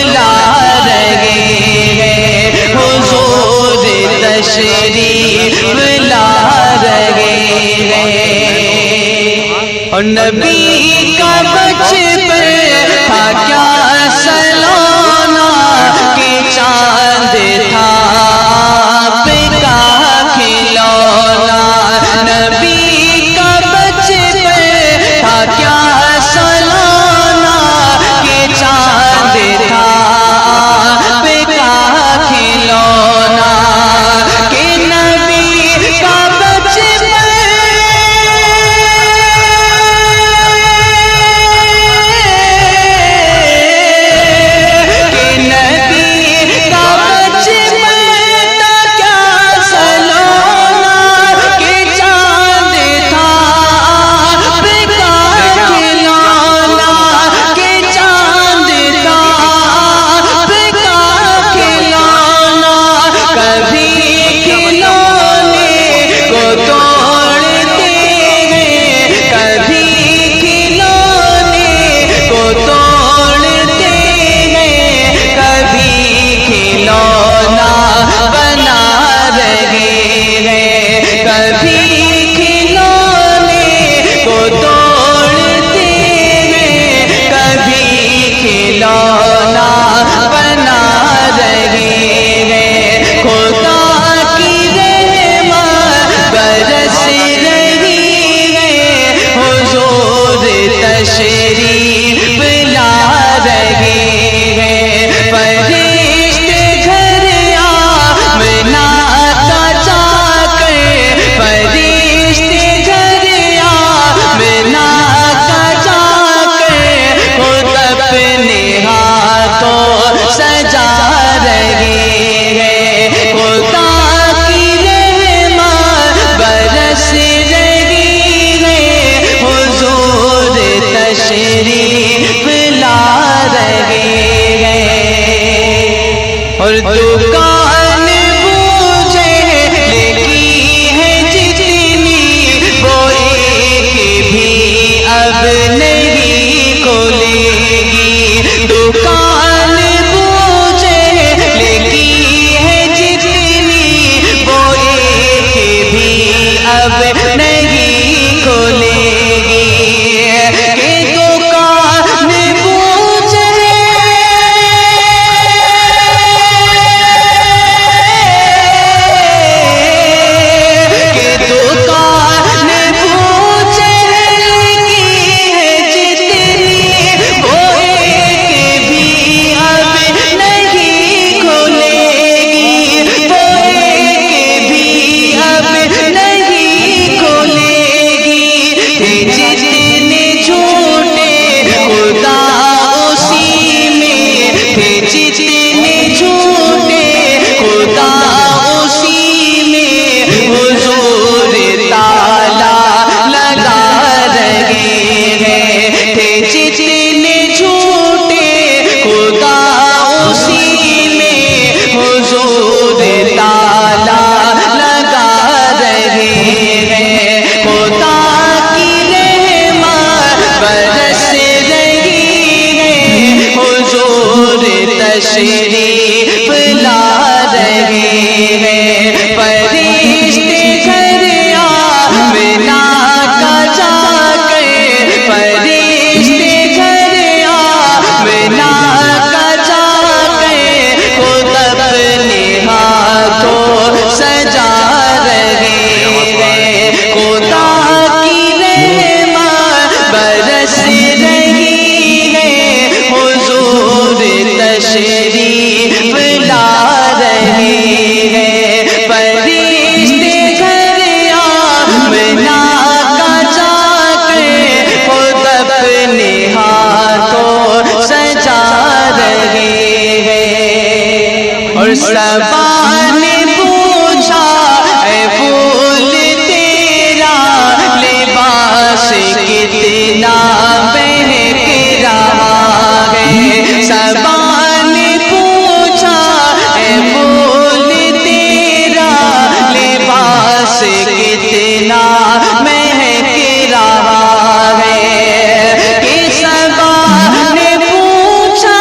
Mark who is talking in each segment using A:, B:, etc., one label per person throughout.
A: لا رہے ہیں، حضور تشریف لا رہے ہیں۔ اور نبی کا بچپن تھا کیا سلونا، کہ چاند تھا آپ کا کھلونا۔ نبی کا بچپن تھا کیا سلونا، کہ چاند تھا آپ کا کھلونا۔ کہ نبی کا اور دکان بوجھے لگی ہے جتنی، وہ ایک بھی اب نہیں کھولے گی۔ دکان بوجھے لگی ہے جتنی، وہ ایک بھی اب نہیں کھولے گی۔ تشریف لا رہے ہیں، فرشتے گھر آمنہ کا جا کر، فرشتے گھر آمنہ کا جا کر، خود اپنے ہاتھوں سجا رہے ہیں۔ خدا کی رحمت برس رہی ہے، حضور تشریف لا رہے ہیں۔ فرشتے گھر آمنہ کا جا کر، خود اپنے ہاتھوں سجا رہے ہیں۔ اور صبا نے پوچھا اے پھول تیرا لباس کتنا مہک رہا ہے۔ صبا نے پوچھا اے پھول تیرا لباس کتنا مہک رہا ہے۔ کہ صبا نے پوچھا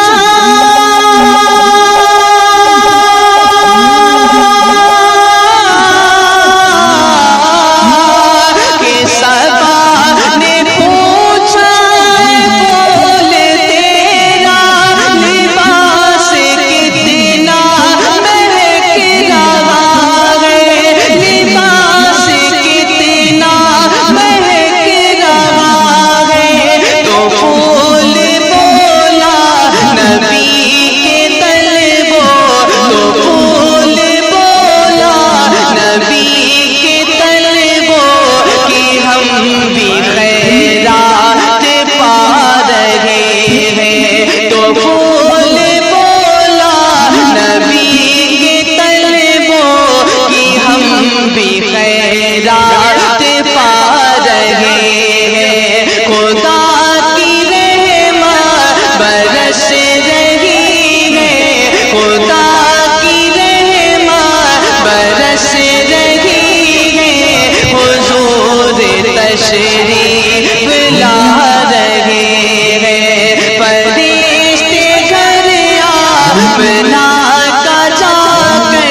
A: بنا کا جا کر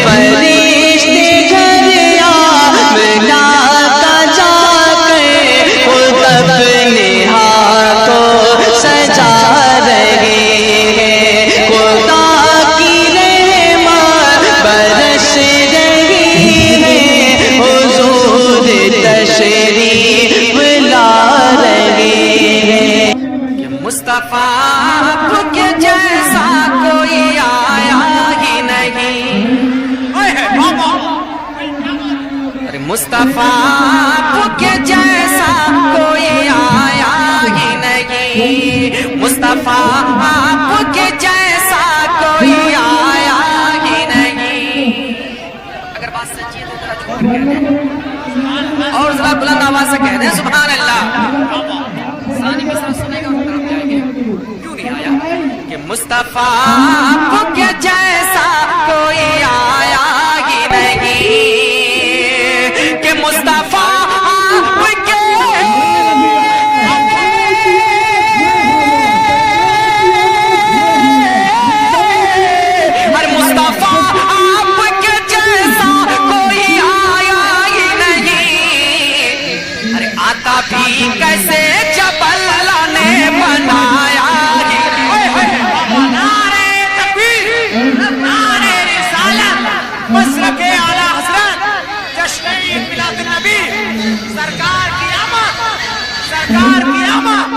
A: فرشتے گھر آمنہ کا جا کر خود اپنے ہاتھوں سجا رہے ہیں خدا کی رحمت برس رہی ہے حضور تشریف لا رہے ہیں کہ مصطفیٰ کے جیسا کوئی آیا ہی نہیں ارے مصطفیٰ کے جیسا کوئی آیا ہی نہیں مصطفیٰ کے جیسا کوئی آیا ہی نہیں اگر بات سچی ہے تو ذرا چھوڑ کے کہہ دیں اور ذرا بلند آواز سے کہہ دیں سبحان اللہ ثانی مصرع سنے گا اس طرف جائیں گے کیوں نہیں آیا کہ مصطفیٰ کے جیسا کوئی آیا ہی نہیں کہ مصطفیٰ کے ہر مصطفیٰ کے جیسا کوئی آیا ہی نہیں ارے آتا بھی کیسے جب اللہ نے بنایا ہی نعرہ تکبیر نعرہ رسالت مشرق اعلی حضرت جشن عید میلاد النبی سرکار کی آمد سرکار کی آمد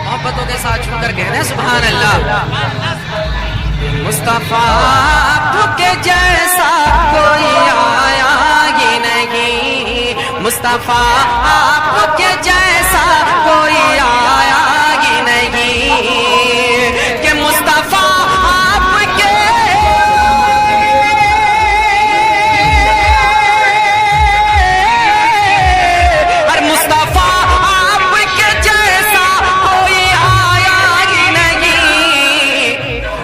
A: محبتوں کے ساتھ چھو کر کہہ رہے ہیں سبحان اللہ مصطفیٰ کے جیسا کوئی آیا ہی نہیں مصطفیٰ کے جیسا کوئی آیا ہی نہیں کہ مصطفیٰ کے ہر مصطفیٰ کے جیسا کوئی آیا ہی نہیں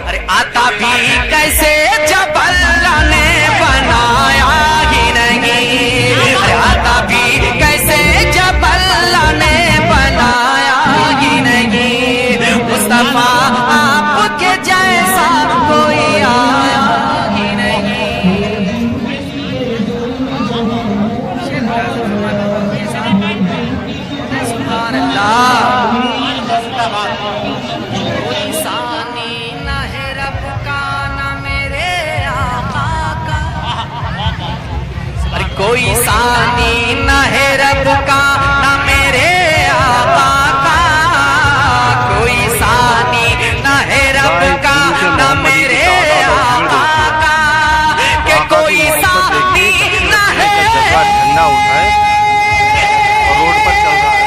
A: ارے آتا بھی کیسے جب اللہ نے بنایا ہی نہیں ارے آتا بھی کیسے جب اللہ نے بنایا ہی نہیں مصطفیٰ آپ کے جیسا کوئی آیا ہی نہیں سبحان اللہ کوئی ثانی نہ ہے رب کا نہ میرے آقا کا ارے کوئی ثانی نہ ہے رب کا نہ میرے آقا کا کوئی ثانی نہ ہے رب کا نہ میرے آقا کا کہ کوئی ثانی نہ ہے
B: جھنڈا اٹھائے اور روڈ پر چل رہا ہے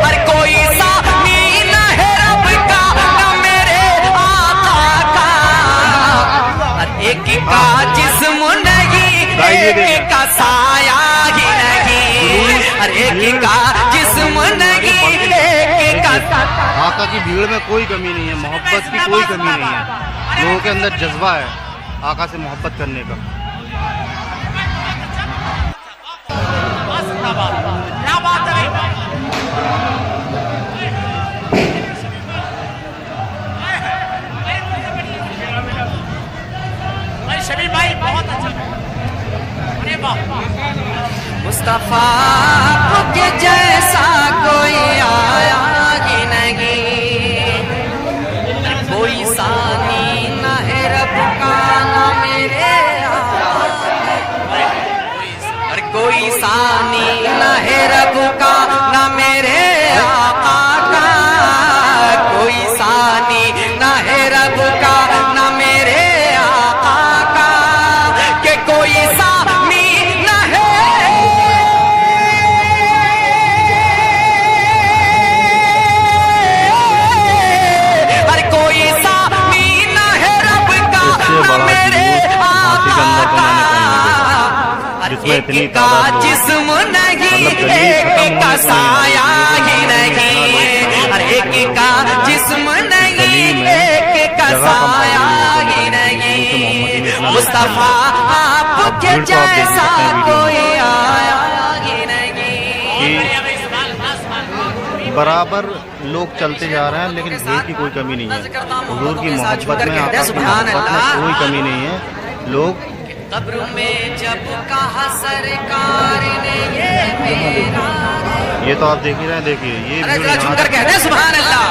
A: ہر کوئی ثانی نہ ہے رب کا نہ میرے آقا کا ہر ایک کا جسم نہیں ایک کا سایہ ہی نہیں ہر ایک کا جسم نہیں ایک کا
B: آقا کی بھیڑ میں کوئی کمی نہیں ہے محبت کی کوئی کمی نہیں ہے لوگوں کے اندر جذبہ ہے آقا سے محبت کرنے کا
C: شبیب بھائی بہت اچھا
A: مصطفیٰ کے جیسا کوئی آیا ہی نہیں کوئی ثانی نہ ہے رب کا نہ میرے آقا اور کوئی ثانی نہ ہے رب کا نہ میرے آقا کا کوئی ثانی نہ ہے رب کا نہ میرے آقا کا کہ کوئی ثانی نہ ہے ہر کوئی ثانی نہ ہے رب کا نہ میرے آقا کا ایک کا جسم نہیں ایک کا سایہ ہی نہیں ہر ایک मुस्तफा आपके जैसा कोई आया ही नहीं।
B: बराबर लोग चलते जा रहे हैं लेकिन भीड़ की कोई कमी नहीं है। हुजूर की मोहब्बत में, आका की मोहब्बत में कोई कमी नहीं है। लोग
A: कब्र में जब कहा सरकार ने ये मेरा,
B: ये तो आप देख ही रहे हैं, देखिए ये भीड़
A: झुमकर कहते हैं सुभान अल्लाह।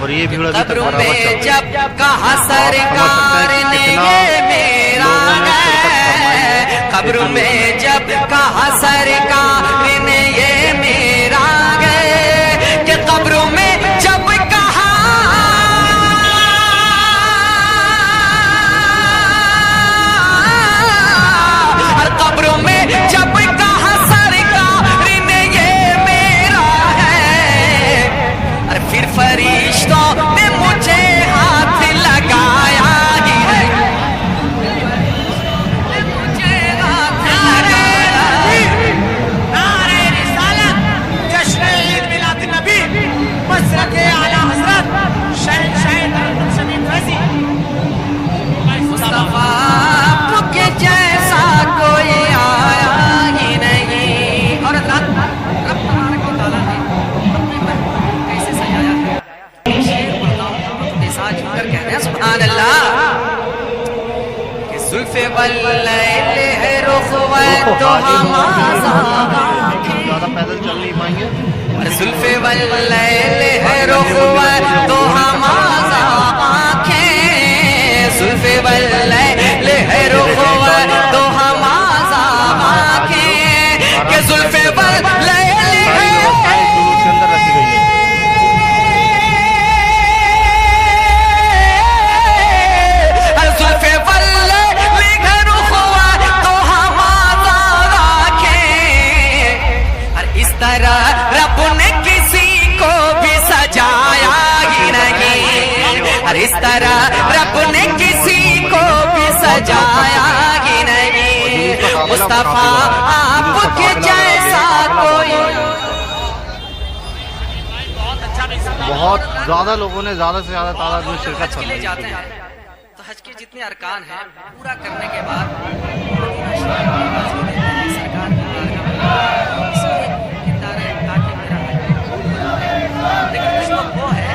B: और ये भीड़ अभी तक
A: कब्र
B: बराबर
A: में
B: चल रही
A: जब
B: है।
A: कहा सरकार ने ये मेरा है, कब्र में जब कहा सरकार ने ये मेरा है, कि कब्र में जब कहा और कब्र में जब कहा सरकार ने ये मेरा है, और फिर फरिश्तों ने मुझे हाथ लगाया ही है, मुझे हाथ लगाया।
C: नारे रिसालत, जश्न ईद मिलाद नबी, मसरके आला हजरत शहंशाह शमीम रजी।
A: मुस्तफा आपके जैसा कोई आया ही नहीं। और रब तबारक व तआला ने अपने महबूब को कैसे सजाया है, शेर पढ़ता हूं अपने साथ झुककर कह रहे हैं सुभान अल्लाह। कि जुल्फे वल्लैल है रुख व तो हमारा,
B: ज्यादा पैदल चल नहीं पाएंगे।
A: जुल्फे वल्लैल है रुख व तो हमारा आँखें, जुल्फे वल्लैल है रुख व तो हमारा आँखें, कि जुल्फे वल्लैल है
B: जुलूस के अंदर रखी गई है।
A: जुल्फे वल्लैल है रुख व तो हमारा आँखें, और इस तरह रब ने किसी को भी सजाया ही नहीं, और इस तरह रब ने किसी को भी सजाया ही नहीं। मुस्तफा आपके जैसा कोई।
B: बहुत ज्यादा लोगों ने ज्यादा से ज्यादा तादाद में शिरकत
A: हज के लिए जाते हैं तो हज के जितने अरकान हैं पूरा करने के बाद सरकार की ताकि मेरा हज कबूल हो जाए। लेकिन कुछ लोग वो है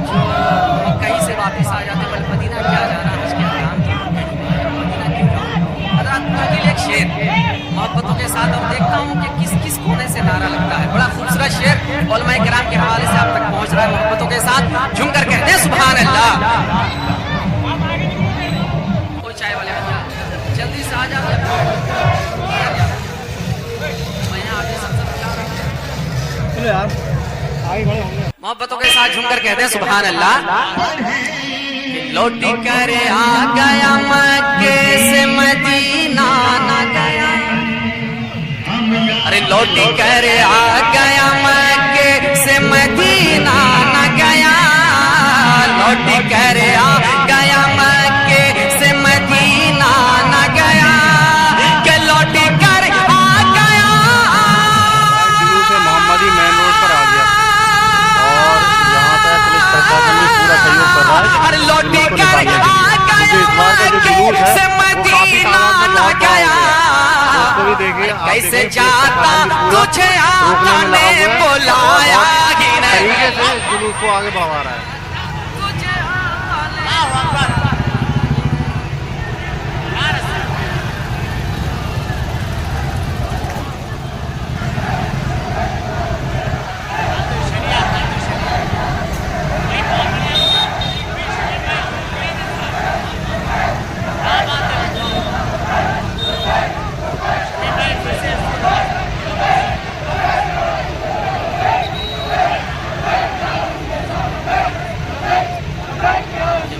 A: जो कहीं से वापस आ जाते, बल मदीना क्या जा रहा हज के अरकान की, मदीना क्यों जाऊं। हज़रात उनके लिए एक शेर मोहब्बतों के साथ अब देखता हूँ कि किस किस कोने से नारा लगता है। बड़ा खूबसूरत शेर उलमाए किराम के हवाले से आप तक पहुँच रहा है, मोहब्बतों के साथ झुमकर कहते हैं सुभान अल्लाह। कोई चाय वाले भैया जल्दी से आ जाओ, मैं यहाँ आगे सबसे बचा रहा हूँ। मोहब्बतों के साथ झुमकर कहते हैं सुभान अल्लाह। लौटी कर आ गया मक्के से मदीना न गया, अरे लौटी कर आ गया मक्के से मदीना न गया, लौटी कर आ गया मक्के से मदीना न गया, कि लौटी कर आ गया।
B: जुलूस मोहम्मदी मेन रोड पर आ गया और यहाँ पर पुलिस प्रशासन भी पूरा सहयोग कर रहा है।
A: अरे लौटी कर आ
B: मुझे इस बार का जो जुलूस है वो काफी तादाद में
A: गया,
B: उसको भी देखिए।
A: कैसे जाता तुझे आका ने बुलाया ही नहीं।
B: तरीके से जुलूस को आगे बढ़ा रहा है।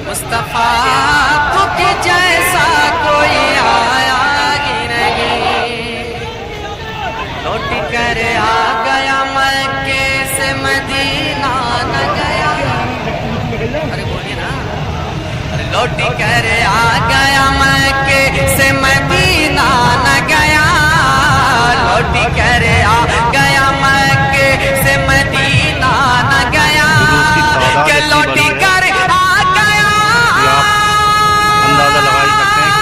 A: मुस्तफा आपके जैसा कोई आया ही नहीं। लौट कर आ गया मक्के से मदीना न गया। अरे बोलिए ना। अरे लौट कर आ गया मक्के से मदीना न गया। लौट कर आ गया मक्के से मदीना न गया। कि लौट कर
B: अंदाजा लगा ही सकते हैं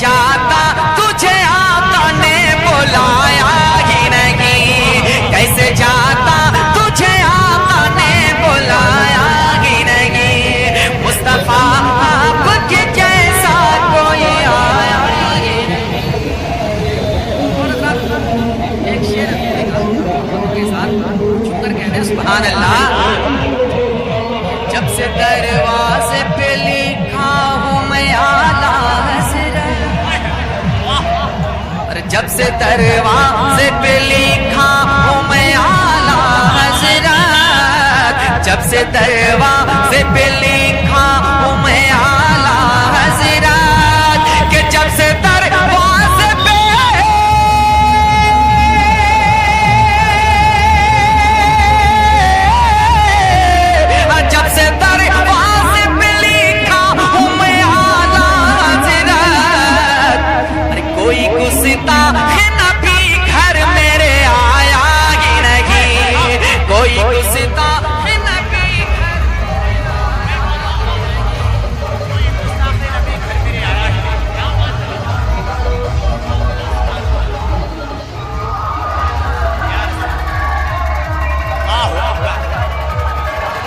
A: जाता तुझे आका ने बुलाया ही नहीं, कैसे जाता तुझे आका ने बुलाया ही नहीं। मुस्तफा आपके जैसा कोई आया ही नहीं। एक शेर के साथ छुकर कहते हैं सुभान अल्लाह। जब से दरवाजे पे लिखा हूँ मैं आला हज़रत, और जब से दरवाजे पे लिखा हूँ मैं आला हज़रत, जब से दरवाजे पे लिखा हूँ मैं आला हज़रत, कि जब से दरवाजे पे जब से दरवाजे पे लिखा हूँ मैं आला हज़रत, अरे कोई गुस्ताख़ नबी घर मेरे आया ही नहीं, कोई गुस्ताख़ नबी घर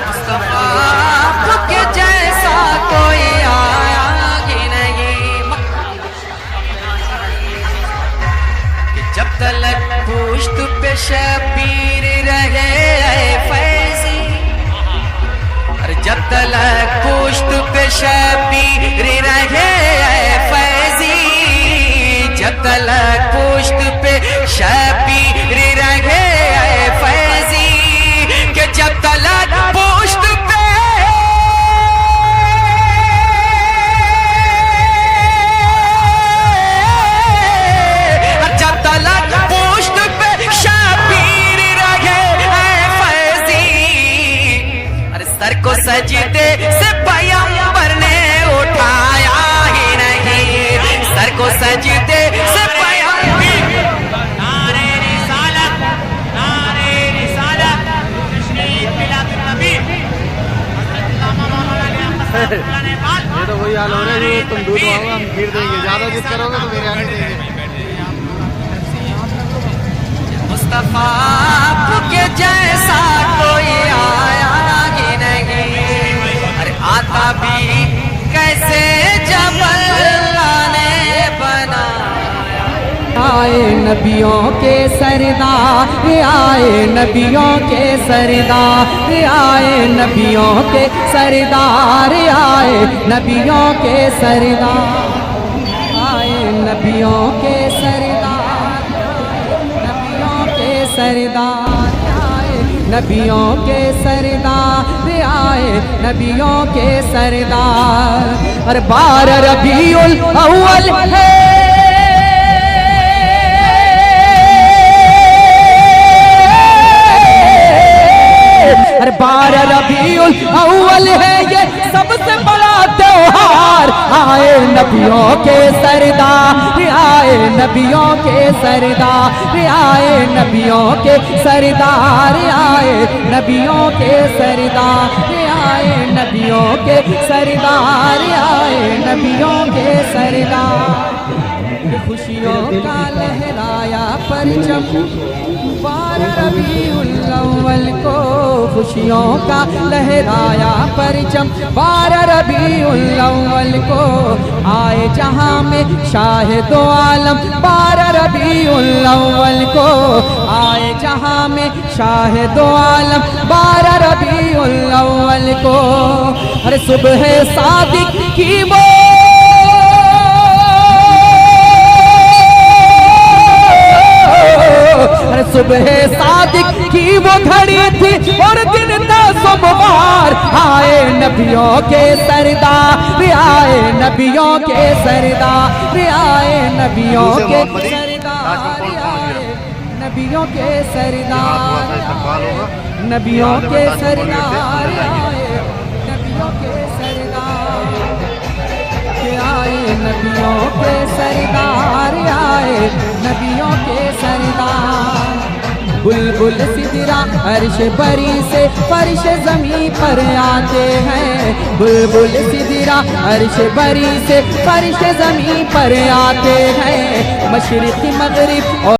A: मुस्तफा के जैसा कोई आया ही नहीं। कि जब तलक पुश्त पे शबीर रहे ऐ फैज़ी, और जब तलक पुश्त पे शबीर रहे ऐ फैज़ी, जब तलक पुश्त पे शबीर रहे ऐ फैज़ी, कि जब तलक पुश्त पे जब तलक पुश्त पे शबीर रहे ऐ फैज़ी, अरे सर को सजदे से पैगंबर ने उठाया ही नहीं, सर को सजदे से पैगंबर।
C: नारे रिसालत, नारे रिसालत, तशरीफ मिलाद नबी, हज़रत अल्लामा मौलाना अली अहमद साहब नेपाल।
B: ये तो वही हाल हो रहा है जो तुम दूध मांगो हम खीर देंगे, ज्यादा जिद करोगे तो मेरे आने देंगे।
A: मुस्तफा के जैसा कोई आया ही नहीं, अरे आता भी कैसे जब अल्लाह ने बनाया।
D: आए नबियों के सरदार, आए नबियों के सरदार, आए नबियों के सरदार, आए नबियों के सरदार, आए नबियों के सरदार, नबियों के सरदार, आए नबियों के सरदार, आए नबियों के सरदार। और 12 रबीउल अव्वल है, हर 12 रबीउल अव्वल है ये सबसे बड़ा त्योहार। आए नबियों के सरदार, आए नबियों के सरदार, आए नबियों के सरदार, आए नबियों के सरदार, आए नबियों के सरदार, आए नबियों के सरदार। खुशियों का लहराया परचम 12 रबीउल अव्वल को, खुशियों का लहराया परचम 12 रबीउल अव्वल को। आए जहां में शाहिदो आलम 12 रबीउल अव्वल को, आए जहां में शाहिदो आलम 12 रबीउल अव्वल को। अरे सुबह सादिक की वो सुबह सादिक की वो घड़ी थी और दिन था सोमवार। आए नबियों के सरदार, आए नबियों के सरदार, आए नबियों के सरदार, आए नबियों के सरदार, नबियों के सरदार, आए नबियों के सरदार, आए नबियों के सरदार, आए नबियों के सरदार। बुलबुल सिदरा अर्श बरी से फर्श ज़मीं पर आते हैं, बुलबुल सिदरा अर्श बरी से फर्श ज़मीं पर आते हैं, मशरिक़ मग़रिब और